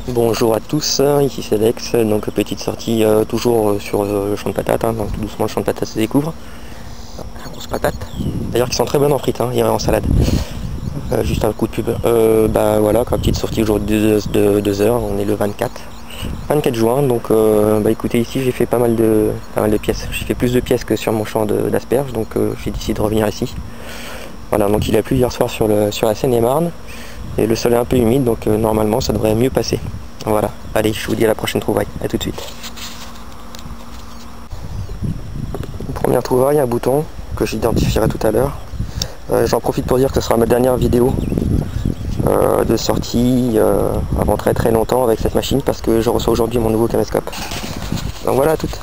Bonjour à tous, ici c'est Alex, donc petite sortie toujours sur le champ de patates, donc tout doucement le champ de patates se découvre. La grosse patate, d'ailleurs qui sont très bonnes en frites et en salade. Juste un coup de pub. Bah voilà, petite sortie aujourd'hui de 2 heures, on est le 24 juin, donc bah écoutez, ici j'ai fait pas mal de pièces. J'ai fait plus de pièces que sur mon champ d'asperges, donc j'ai décidé de revenir ici. Voilà, donc il a plu hier soir sur la Seine-et-Marne. Et le sol est un peu humide, donc normalement ça devrait mieux passer. Voilà, allez, je vous dis à la prochaine trouvaille, à tout de suite. Première trouvaille, un bouton que j'identifierai tout à l'heure. J'en profite pour dire que ce sera ma dernière vidéo de sortie avant très longtemps avec cette machine, parce que je reçois aujourd'hui mon nouveau caméscope. Donc voilà à toutes.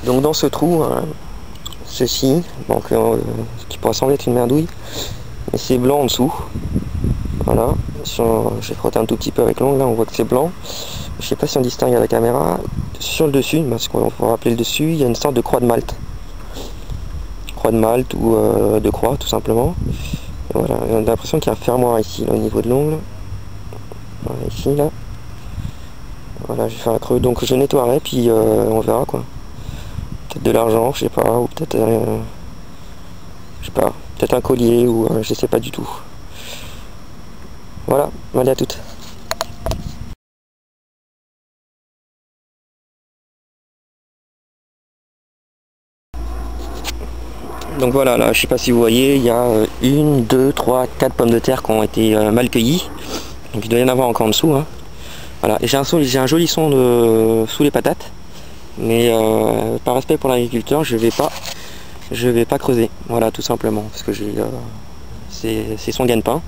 Donc dans ce trou, ceci, donc qui pourrait sembler être une merdouille, mais c'est blanc en dessous. Voilà, j'ai frotté un tout petit peu avec l'ongle, là on voit que c'est blanc. Je sais pas si on distingue à la caméra. Sur le dessus, parce qu'on va rappeler le dessus, il y a une sorte de croix de Malte. Croix de Malte ou de croix tout simplement. Et voilà, on a l'impression qu'il y a un fermoir ici, là, au niveau de l'ongle. Voilà, ici, là. Voilà, je vais faire un creux, donc je nettoierai, puis on verra quoi. Peut-être de l'argent, je sais pas, ou peut-être je sais pas, peut-être un collier, ou je sais pas du tout. Voilà, allez à toutes. Donc voilà, là, je sais pas si vous voyez, il y a 1, 2, 3, 4 pommes de terre qui ont été mal cueillies. Donc il doit y en avoir encore en dessous. Voilà, et j'ai un joli son sous les patates. Mais par respect pour l'agriculteur, je vais pas creuser. Voilà, tout simplement, parce que c'est son gagne-pain.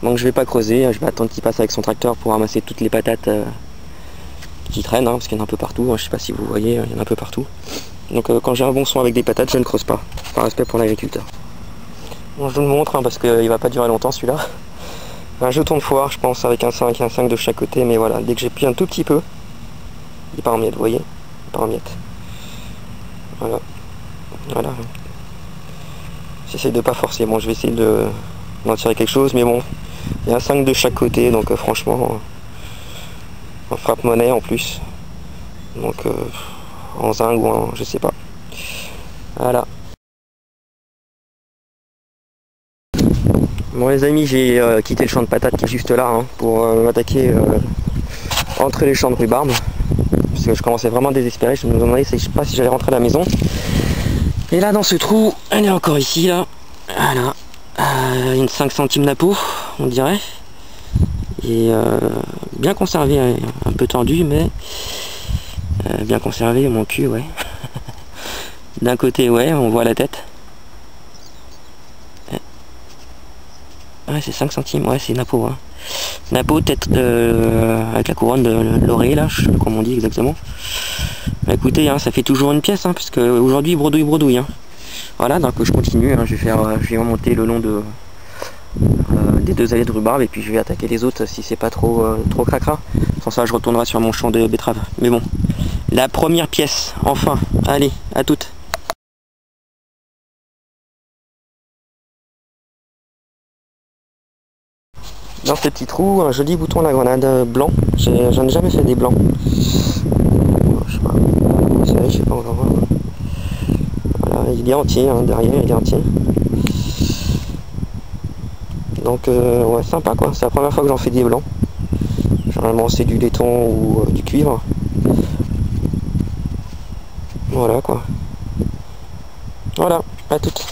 Donc je vais pas creuser, je vais attendre qu'il passe avec son tracteur pour ramasser toutes les patates qui traînent, parce qu'il y en a un peu partout. Je sais pas si vous voyez, il y en a un peu partout. Donc quand j'ai un bon son avec des patates, je ne creuse pas, par respect pour l'agriculteur. Bon, je vous le montre parce qu'il va pas durer longtemps celui-là. Un jeton de foire, je pense, avec un 5 et un 5 de chaque côté, mais voilà, dès que j'ai pris un tout petit peu, il part en miettes, vous voyez, il part en miettes. Voilà, voilà. J'essaie de pas forcer, bon je vais essayer d'en tirer quelque chose, mais bon, il y a un 5 de chaque côté, donc franchement, en frappe monnaie en plus. Donc en zinc ou en je sais pas. Voilà. Bon les amis, j'ai quitté le champ de patates qui est juste là pour m'attaquer entre les champs de rhubarbe. Parce que je commençais vraiment à désespérer, je me demandais je sais pas si j'allais rentrer à la maison. Et là dans ce trou, elle est encore ici là. Voilà. Une 5 centimes d'apeau, on dirait. Et bien conservé, un peu tordu, mais bien conservé, mon cul, ouais. D'un côté, ouais, on voit la tête. Ouais, c'est 5 centimes, ouais, c'est Napo. Napo, tête avec la couronne de l'oreiller, là, je sais pas comment on dit exactement. Bah, écoutez, ça fait toujours une pièce, parce que aujourd'hui, bredouille. Voilà, donc je continue, je vais remonter le long des 2 allées de rhubarbe, et puis je vais attaquer les autres si c'est pas trop cracra. Sans ça, je retournerai sur mon champ de betterave. Mais bon, la première pièce, enfin. Allez, à toutes. Dans ce petit trou, un joli bouton à la grenade blanc. J'en ai jamais fait des blancs. Je sais pas. Je sais pas, on va voir. Voilà, il est entier, derrière il est entier. Donc ouais, sympa quoi. C'est la première fois que j'en fais des blancs. Généralement c'est du laiton ou du cuivre. Voilà quoi. Voilà, à toutes.